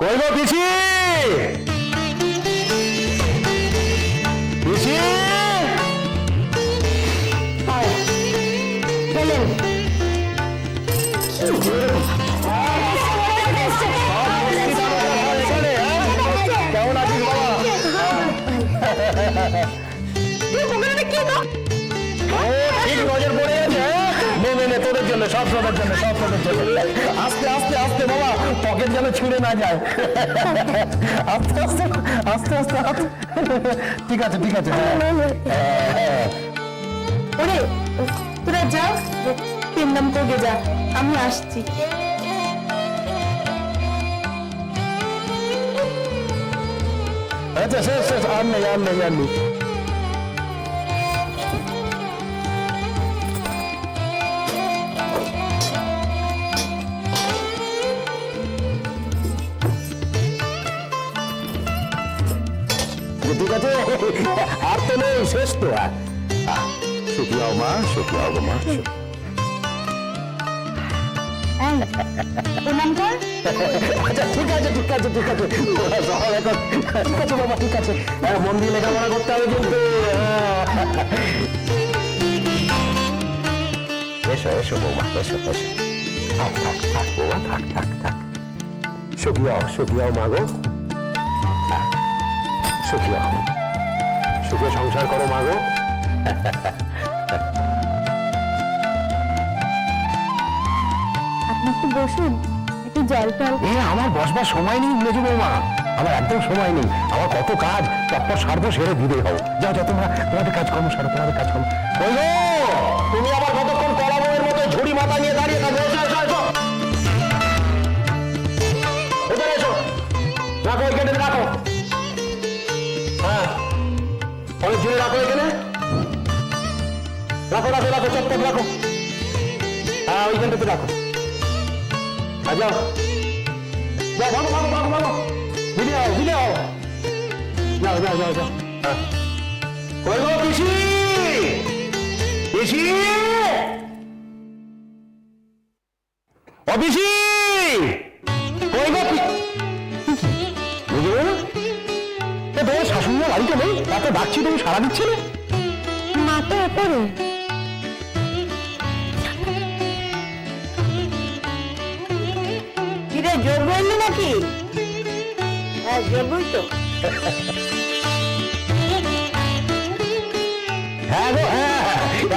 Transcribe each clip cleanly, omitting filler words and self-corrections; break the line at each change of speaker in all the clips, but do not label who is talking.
কই গো পিসি? পিসি
বলেন
কেমন আছিস বাবা? ঠিক নজর পড়ে গেছে। নে তোদের জন্য, সব তোদের জন্য, সব তোদের জন্য। আস্তে আস্তে আস্তে বাবা, পকেট যেন ছিঁড়ে না যায়। আস্তে আস্তে আস্তে আস্তে আস্তে। ঠিক আছে ঠিক আছে।
ওরে তোরা যা, কিনলাম তোকে, যা, আমি আসছি।
আচ্ছা শেষ শেষ, আর নেই আর নেই আর নেই। ঠিক আছে, আর তো নেই, শেষ তো। সুখী হও মা, সুখী হও গো মা।
প্রণাম কর।
আচ্ছা ঠিক আছে ঠিক আছে ঠিক আছে, সবাই এখন ঠিক আছে বাবা, ঠিক আছে। মন দিয়ে লেখাপড়া করতে হবে কিন্তু। এসো এসো বৌমা, এসো এসো। থাক থাক থাক বৌমা, থাক থাক থাক। সুখী হও মা গো, সুখী হও, সুখে সংসার করো মা গো।
আপনি একটু বসুন, একটু জল টল।
আমার বসবার সময় নেই মেজু বৌমা, আমার একদম সময় নেই। আমার কত কাজ, তারপর সারবো, সেরে বিদায় হও। যাও যাও, তোমরা তোমাদের কাজকর্ম সারো, তোমাদের কাজকর্ম। ওই গো, তুমি আবার কতক্ষণ কলা বউয়ের মতো ঝুড়ি মাথা নিয়ে দাঁড়িয়ে থাকবে? এসো এসো এসো, এখানে এসো। রাখো এখানে, রাখো। হ্যাঁ, অনেক ঝুড়ি রাখো এখানে, রাখো রাখো রাখো, চটপট রাখো। হ্যাঁ, ওইখানটাতে রাখো। যাও যাও, ভাগো ভাগো ভাগো ভাগো, ফিরে আও ফিরে আও। যাও যাও যাও যাও। কই গো পিসি? পিসি ও পিসি, কই গো? বুঝলো না, তোমার শাশুড়ি বাড়িতে নেই? এত ডাকছি, তুমি সারা দিচ্ছে না।
মা তো ওপরে। কিরে, যোগ হইলি নাকি? হ্যাঁ, যোগই তো।
হ্যাঁ গো হ্যাঁ,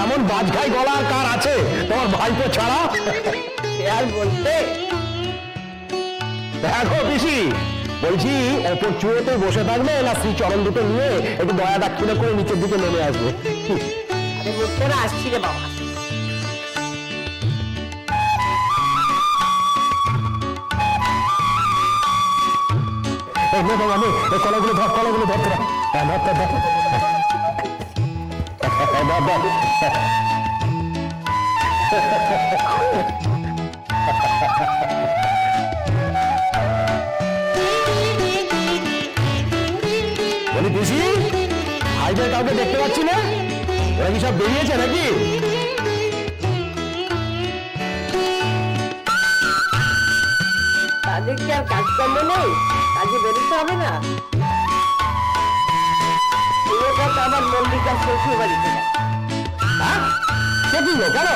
এমন বাজখাই গলা আর কার আছে তোমার ভাইপো ছাড়া?
আর বলতে
দেখো পিসি, বলছি অপর চুয়োতে বসে থাকবে না শ্রী চরণ দুটো নিয়ে একটু দয়া দাক্ষিণা করে নিচের দিকে নেমে আসবে।
আরে তোরা আসছি রে বাবা।
আমি এই কলাগুলো ধর, কলাগুলো ধর তোরা। হ্যাঁ ধর ধর ধর। ধর ধর। বলি পিসি, ভাইদের কাউকে দেখতে পাচ্ছি না, ওরা কি সব বেরিয়েছে নাকি?
তাদের কি আর কাজকর্ম নেই? কাজে বেরোতে হবে না? এর কথা আমার মল্লিকার শ্বশুর বাড়িতে।
হ্যাঁ, সে কি গো, কেন?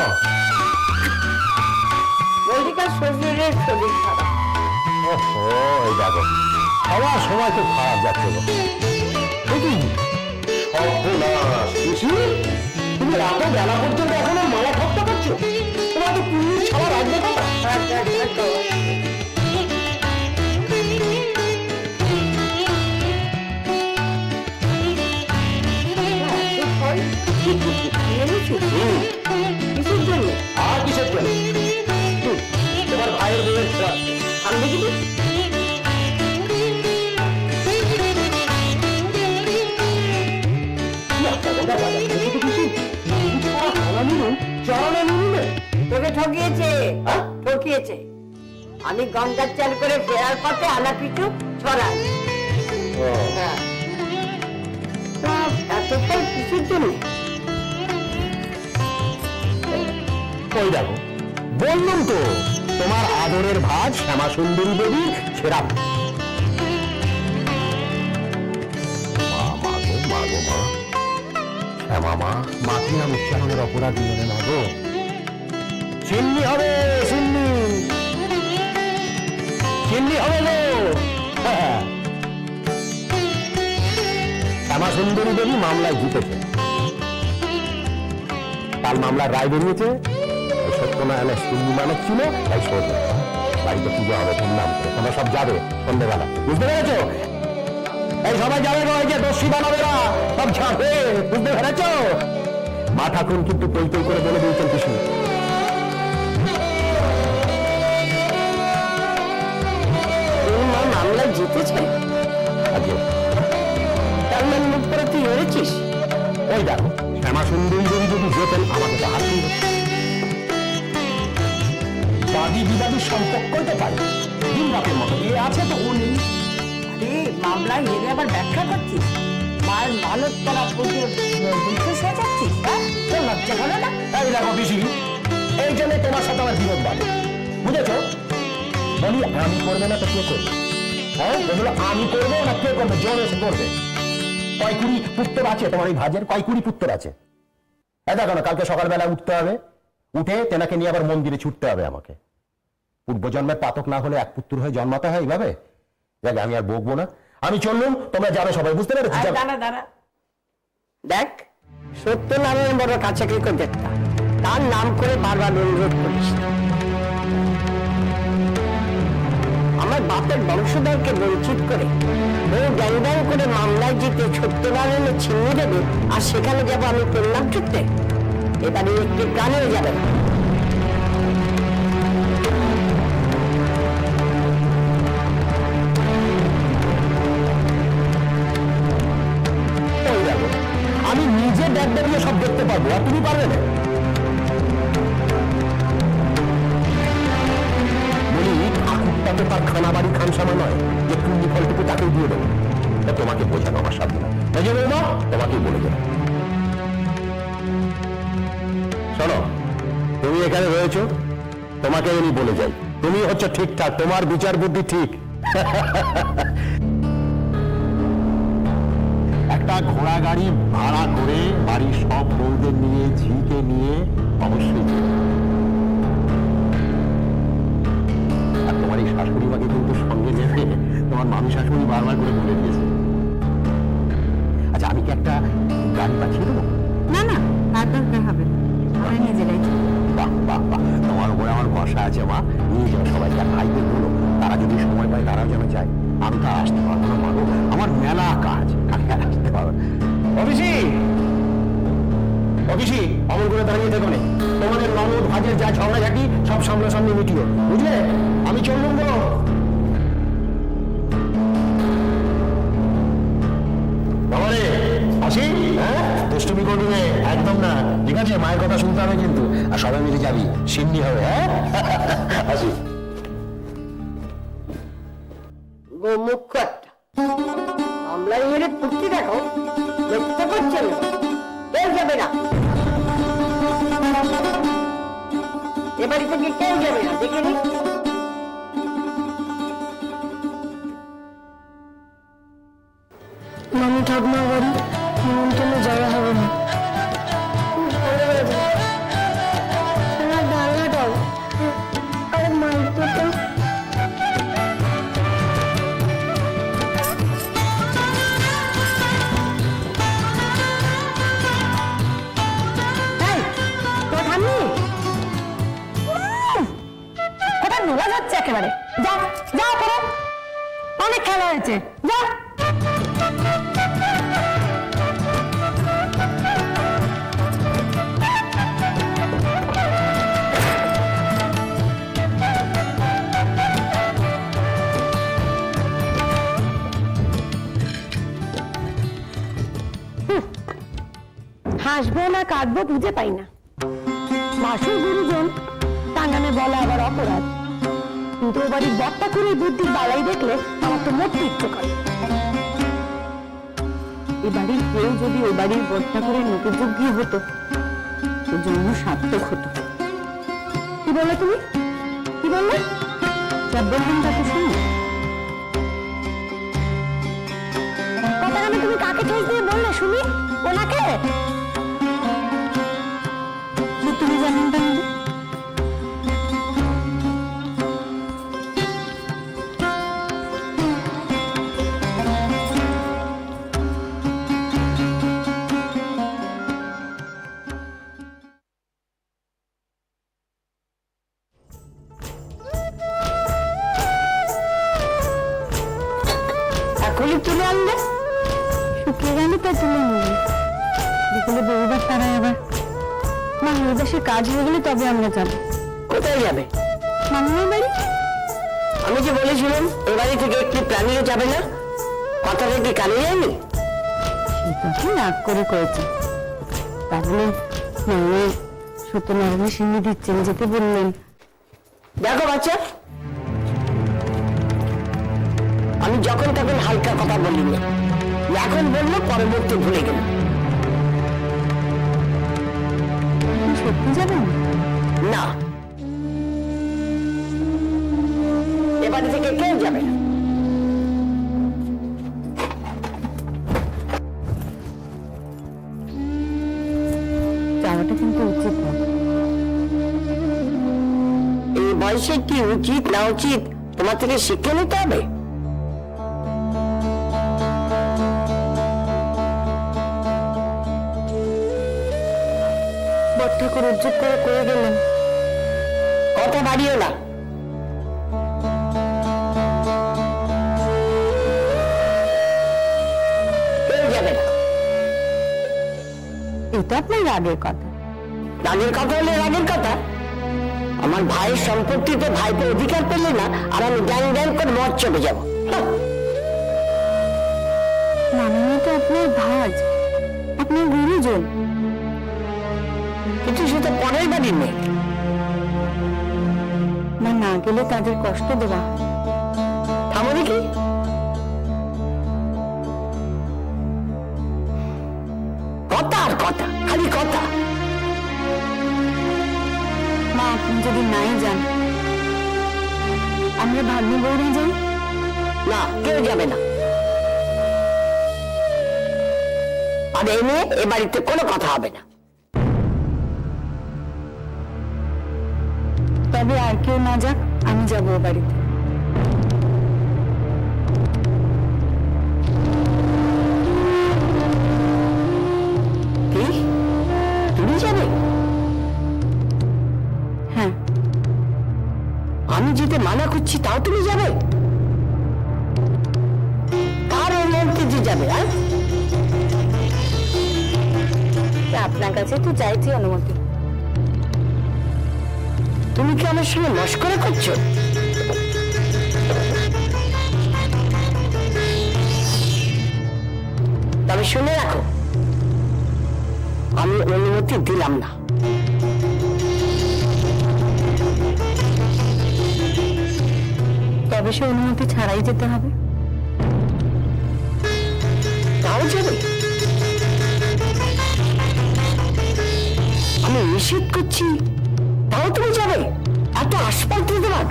মল্লিকার শ্বশুরের শরীর খারাপ।
ওহো, এই দেখো, সবার সময় খুব খারাপ যাচ্ছে গো। দেখি সর্বনাশ, পিসি, তুমি রাতে বেলা পর্যন্ত এখনো মালা ঠকটা করছো? তোমার তো পুলিশ ছাড়া রাখবে কথা।
কিসের জন্য?
আর কিসের জন্য? তোমার ভাইয়ের বউয়ের ছেলে
আমি দেখি তোকে ঠকিয়েছে, ঠকিয়েছে। আমি গঙ্গার চাল করে ফেরার পথে আলা পিছু ছড়া। এতটাই কিসের জন্য?
ওই দেখো, বললাম তো তোমার আদরের ভাজ শ্যামা সুন্দরী দেবীর ছেঁড়া। মামা মাতৃনাম উচ্চারণের অপরাধ মনে না গো। চিন্নি হবে, চিন্নি চিন্নি হবে গো। হ্যাঁ, শ্যামা সুন্দরী দেবী মামলায় জিতেছে। কাল মামলার রায় বেরিয়েছে। সত্যনারায়ণের চিন্নি মানব ছিল, তাই শোধ বাড়িতে পুজো হবে ধুমধাম করে। তোমরা সব যাবে সন্ধ্যেবেলা, বুঝতে পেরেছ? এই সবাই যাবে গো, এই যে দস্যি বানাবে না সব যাবে, বুঝতে পেরেছ? মা ঠাকুর কিন্তু তৈ তৈ করে বলে দিয়েছেন কিছু।
মামলায় জিতেছে, তার মানে মুখ করে তুই হেরেছিস।
ওই দেখো শ্যামা সুন্দরী দেবী যদি যেতেন আমাকে তো হাত দিয়ে বাদী বিবাদী সম্পর্ক হতে পারে। দিন রাতের মতো এ আছে তো ও নেই।
আরে মামলায় হেরে আবার ব্যাখ্যা করছিস, মায়ের মানত করা পুজো বুঝতে সাজাচ্ছিস, হ্যাঁ? তোর লজ্জা হলো না?
এই দেখো পিসি, এই জন্য তোমার সাথে আমার বিরোধ বাড়ে, বুঝেছ? বলি আমি করবে না তো কে করবে? হ্যাঁ, এগুলো আমি করবো না কে করবে? জোর এসে করবে। কয় কুড়ি পুত্তর আছে তোমার এই ভাজের? কয় কুড়ি পুত্তর আছে? দেখো না, কালকে সকালবেলা উঠতে হবে, উঠে তেনাকে নিয়ে আবার মন্দিরে ছুটতে হবে আমাকে। পূর্বজন্মের পাতক না হলে এক পুত্র হয়ে জন্মাতে হয় এইভাবে। দেখ আমি আর বকবো না, আমি চললুম, তোমরা যাবে সবাই, বুঝতে পেরেছি?
দাঁড়া দেখ, সত্যনারায়ণ বড় কাছাকাছি করে দেখতা, তার নাম করে বারবার অনুরোধ করিস। আমার বাপের বংশধরকে বঞ্চিত করে বউ গ্যাং গ্যাং করে মামলায় জিতে সত্যনারায়ণের ছিনিয়ে দেবে, আর সেখানে যাবো আমি প্রণাম ছুটতে? এবারে একটি গানেও যাবে না।
আমি নিজে ব্যাগ দিয়ে সব দেখতে পারবো, আর তুমি পারবে না? বলি ঠাকুরটাকে তার খানা বাড়ি খানসামা নয় যে তুমি ফলটুকু তাকেই দিয়ে দেবো। তোমাকে বোঝানো আমার সাধ্য না, না তোমাকেই বলে দেবো। শোনো, তুমি এখানে রয়েছো, তোমাকে আমি বলে যাই, তুমি হচ্ছে ঠিকঠাক, তোমার বিচার বুদ্ধি ঠিক। একটা ঘোড়া গাড়ি ভাড়া করে বাড়ির সব বউদের নিয়ে ঝিকে নিয়ে অবশ্যই। আর তোমার এই শাশুড়ি মাকে কিন্তু সঙ্গে নেবে, তোমার মামি শাশুড়ি বারবার করে বলে দিয়েছে। আচ্ছা আমি কি একটা গাড়ি পাঠিয়ে দেবো?
না না, তার দরকার হবে না, আমরা নিজেরাই।
বাহ বাহ বাহ, তোমার উপরে আমার ভরসা আছে মা। নিয়ে যাও সবাইকে, আর ভাইদের বলো তারা যদি সময় পায় তারাও যেন যায়। আমি তো আসতে পারবো না মাগো, আমার মেলা কাজ, আমি আর আসতে পারবো না। অফিসি অমন করে দাঁড়িয়ে থেকো না, তোমাদের ননদ ভাজের যা ঝগড়াঝাটি সব সামনাসামনি মিটিও, বুঝলে? আমি চললুম গো। বাবারে আসি, হ্যাঁ দুষ্টুমি করবি না একদম না, ঠিক আছে? মায়ের কথা শুনতে হবে কিন্তু, আর সবাই মিলে যাবি, সিন্নি হবে। হ্যাঁ আসি।
গোমুখ একটা মামলায় হেরে ফুর্তি দেখো, দেখতে পাচ্ছে না, কেউ যাবে না এ বাড়ি থেকে, কেউ যাবে না, দেখে নি।
মামি ঠাকুমার বাড়ি নিমন্ত্রণে যাওয়া হবে না। আমার ডালাটাও আর মাইকটা
কোথায় নোলা যাচ্ছে একেবারে। যা যা করে, অনেক খেলা হয়েছে, যা।
হাসবো না কাঁদবো বুঝে পাই না। মাসুর গুরুজন টাঙ্গানে বলা আবার অপরাধ, কিন্তু ও বাড়ির বক্তা করে বুদ্ধির বালাই দেখলে আমার তো মরতে ইচ্ছে করে।
এ বাড়ির কেউ যদি ওই বাড়ির বর্তা করে নতুযোগ্য হতো, তো জন্ম সার্থক হতো।
কি বললে তুমি? কি বললে?
সব বলবেন তাকে শুনি।
কথাখানে তুমি কাকে ঠেস দিয়ে বললে শুনি? ওনাকে? যেমনটা নেবে।
এখনই তুলে আনবে?
শুকিয়ে গেলে তো তুলে নেবে। বিকেলে বেরোবার তারাই আবার মা হরিদাসের কাজ হয়ে গেলে তবে আমরা যাবো।
কোথায় যাবে?
মামার বাড়ি।
আমি যে বলেছিলাম এ বাড়ি থেকে একটি প্রাণীও যাবে না, কথাটা কি কানে যায়নি?
সেটা রাগ করে করেছে, তাহলে মানে সত্যনারায়ণ সিংহ দিচ্ছেন যেতে বললেন।
দেখো বাচ্চা, আমি যখন তখন হালকা কথা বলিনি, এখন বললো পরবর্তী ভুলে গেল।
সত্যি যাবেন
না, এ বাড়ি থেকে কেউ যাবে না।
যাওয়াটা কিন্তু উচিত না।
এই বয়সে কি উচিত না উচিত তোমার থেকে শিক্ষা নিতে হবে।
বট ঠাকুর উজ্জত করে গেলেন।
কথা বাড়িও না। কেউ যাবে না।
এটা আপনার রাগের কথা।
রাগের কথা হলে রাগের কথা। আমার ভাইয়ের সম্পত্তিতে ভাইকে অধিকার পেলে না, আর আমি গ্যাং গ্যাং করে মদ চলে যাবো।
মাননীয় তো আপনার ভাজ, আপনার গুরুজন।
কিন্তু সে তো পরের বাড়ির মেয়ে।
না না গেলে তাদের কষ্ট দেওয়া।
থামো দেখি। কথা আর কথা, খালি কথা।
মা আপনি যদি নাই যান, আমরা ভাগ্নি বৌরে যাই।
না, কেউ যাবে না। আর এই নিয়ে এ বাড়িতে কোনো কথা হবে না।
তবে আর কেউ না যাক, আমি যাবো ও বাড়িতে।
কি? তুমি যাবে?
হ্যাঁ।
আমি যেতে মানা করছি তাও তুমি যাবে? কার অনুমতি দিয়ে যাবে?
আপনার কাছে তো চাইছি অনুমতি।
তুমি কি আমার সঙ্গে মস্করা করছো? তবে শুনে রাখো, আমি অনুমতি দিলাম না।
তবে সে অনুমতি ছাড়াই যেতে হবে।
তাও যাবে? আমি নিষেধ করছি তাও তুমি যাবে? এত আসপাল্টে তোমার?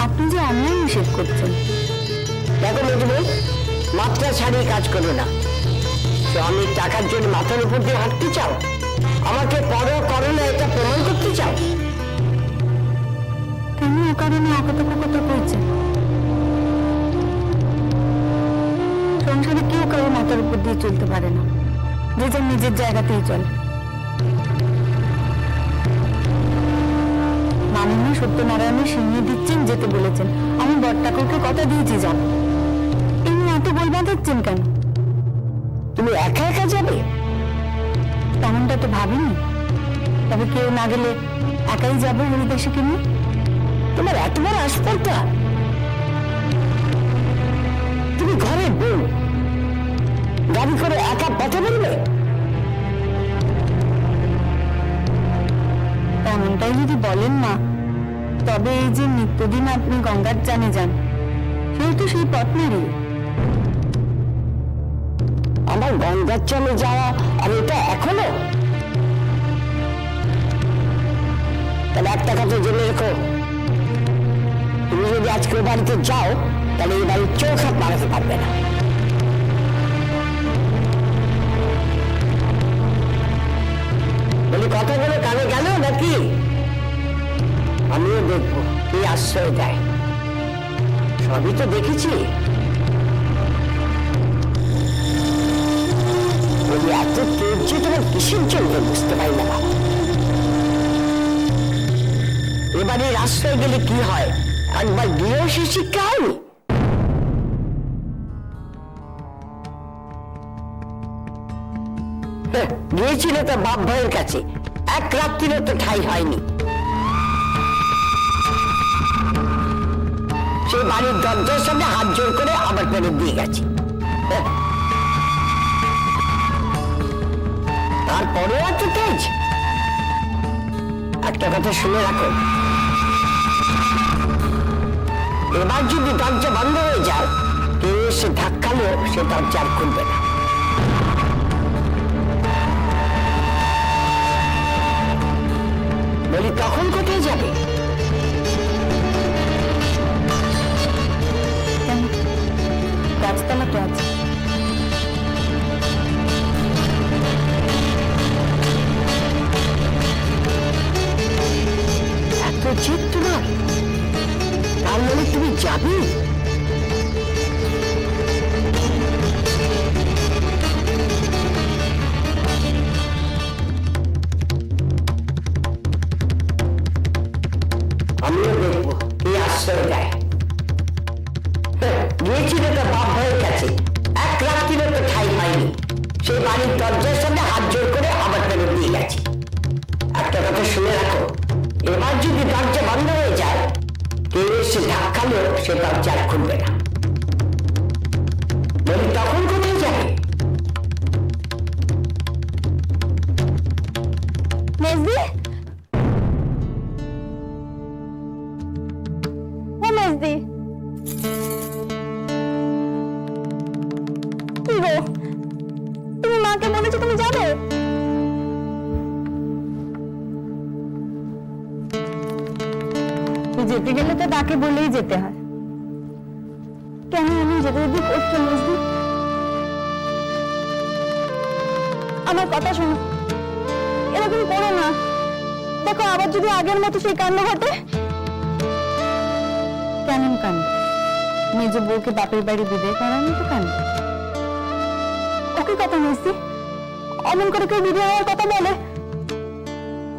আপনি যে অন্যায় নিষেধ করছেন।
দেখো মজুমে, মাত্রা ছাড়িয়ে কাজ করবে না। স্বামীর টাকার জন্য মাথার উপর দিয়ে হাঁটতে চাও? আমাকে পরও করো না এটা প্রমাণ করতে চাও?
কেন ও কারণে অকথোপকথা করছে? সংসারে কেউ কারো মাথার উপর দিয়ে চলতে পারে না, যে যার নিজের জায়গাতেই চলে। মাননীয় সত্যনারায়ণের সিংহে দিচ্ছেন যেতে বলেছেন, আমি বড় ঠাকুরকে কথা দিয়েছি যাব। এই নিয়ে এত বলবা দিচ্ছেন কেন?
তুমি একা একা যাবে?
তেমনটা তো ভাবিনি। তবে কেউ না গেলে একাই যাবো হরিদাসীকে নিয়ে।
তোমার এত বড় আসপাল্টা? তুমি ঘরে বউ, গাড়ি করে একা পথে বলবে?
তেমনটাই যদি বলেন মা, তবে এই যে নিত্যদিন আপনি গঙ্গার চানে যান, সেই তো সেই পথ নেই।
আমার গঙ্গার চলে যাওয়া আর এটা এখনো? তাহলে একটা কথা জেনে রেখো, তুমি যদি আজকে ও বাড়িতে যাও তাহলে এই বাড়ির চোখ হাত বাড়াতে পারবে না। বলি কথাগুলো কানে গেল নাকি? আমিও দেখবো কি আশ্রয় দেয়। সবই তো দেখেছি। বলি এত তেজ তোমার কিসের জন্য বুঝতে পারি না বাবা। এবারে আশ্রয় গেলে কি হয়? একবার গিয়েও সে শিক্ষা হয়নি। গিয়েছিল তো বাপ ভাইয়ের কাছে, এক রাত্রিরও তো ঠাই হয়নি। সে বাড়ির দরজার সামনে হাত জোর করে আবার ফেরত দিয়ে গেছে। তারপরে এত তেজ? একটা কথা শুনে রাখো, এবার যদি দরজা বন্ধ হয়ে যায়, কেউ এসে ধাক্কালেও সে দরজা আর খুলবে না। বলি তখন কোথায় যাবে?
গাছতলা তো আছে।
এত জিদ তোমার? তার মানে তুমি যাবে? আমিও দেখবো এই আশ্রয় দেয়। গিয়েছিল তো বাপ ভাইয়ের কাছে, এক রাত্রিরও তো ঠাই হয়নি। সেই বাড়ির দরজার সামনে হাত জোর করে আবার ফেরত দিয়ে গেছে। একটা কথা শুনে রাখো, এবার যদি দরজা বন্ধ হয়ে যায়, কেউ এসে ধাক্কালেও সে দরজা আর খুলবে না। বলি তখন কোথায় যাবে?
মেজদি, ও মেজদি, কি গো, তুমি মাকে বলেছো তুমি যাবে? যেতে গেলে তো তাকে বলেই যেতে হয়। কেন আমি যেতে যদি করছো মেজদি? আমার কথা শোনো, এরকম করো না। দেখো আবার যদি আগের মতো সেই কাণ্ড ঘটে। কেমন কাণ্ড? মেজ বউকে বাপের বাড়ি বিদায় করার মতো কাণ্ড? ওকে কথা মেজদি, অমন করে কেউ বিদায় হওয়ার কথা বলে?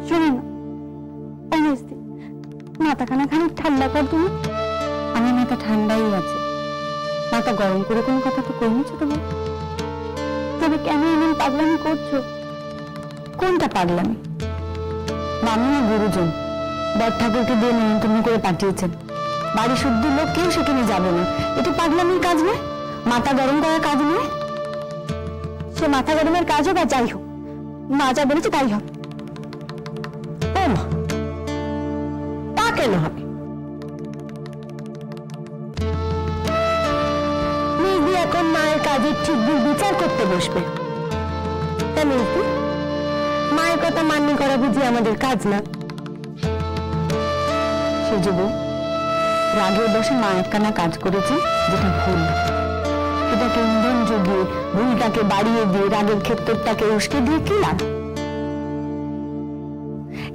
শুনি না ও মেজদি, মাথাখানা খানিক ঠান্ডা কর তুমি। আমার মাথা ঠান্ডাই আছে, মাথা গরম করে কোনো কথা তো কইনি ছোট বউ। তবে কেন এমন পাগলামি করছো? কোনটা পাগলামি? মামনি গুরুজন বর ঠাকুরকে দিয়ে নিমন্ত্রণ করে পাঠিয়েছেন, বাড়ি শুদ্ধ লোক কেউ সেখানে যাবে না। এটা পাগলামির কাজ নয়, মাথা গরম করার কাজ নয়। সে মাথা গরমের কাজ হোক আর যাই হোক, মা যা বলেছে তাই হবে।
ও মা, তা কেন হবে?
মেজদি এখন মায়ের কাজের ঠিক বিচার করতে বসবে। তাই মেজদি, মায়ের কথা মান্য করা বুঝি আমাদের কাজ না? সে যুব রাগের বসে মা একখানা কাজ করেছে যেটা ভুল। এটাকে ইন্ধন জুগিয়ে ভুলটাকে বাড়িয়ে দিয়ে রাগের ক্ষেত্রটাকে উস্কে দিয়ে কি লাভ?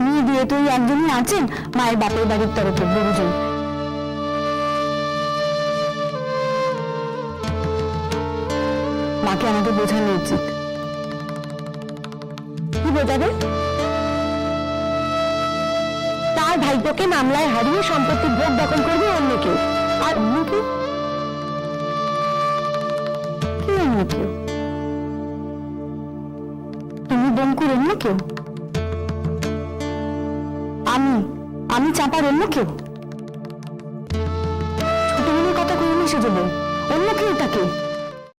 নিয়ে দিয়ে তো একজনই আছেন মায়ের বাপের বাড়ির তরফে গুরুজন। মাকে আমাদের বোঝানো উচিত। কি বোঝাবে? তার ভাইপোকে মামলায় হারিয়ে সম্পত্তি ভোগ দখল করবে অন্য কেউ। আর অন্য কেউ? কি অন্য কেউ? তুমি বঙ্কুর অন্য কেউ? আমি চাপার অন্য কেউ? ছোট বোনের কথা কই না সেজন্য অন্য কেউ তাকে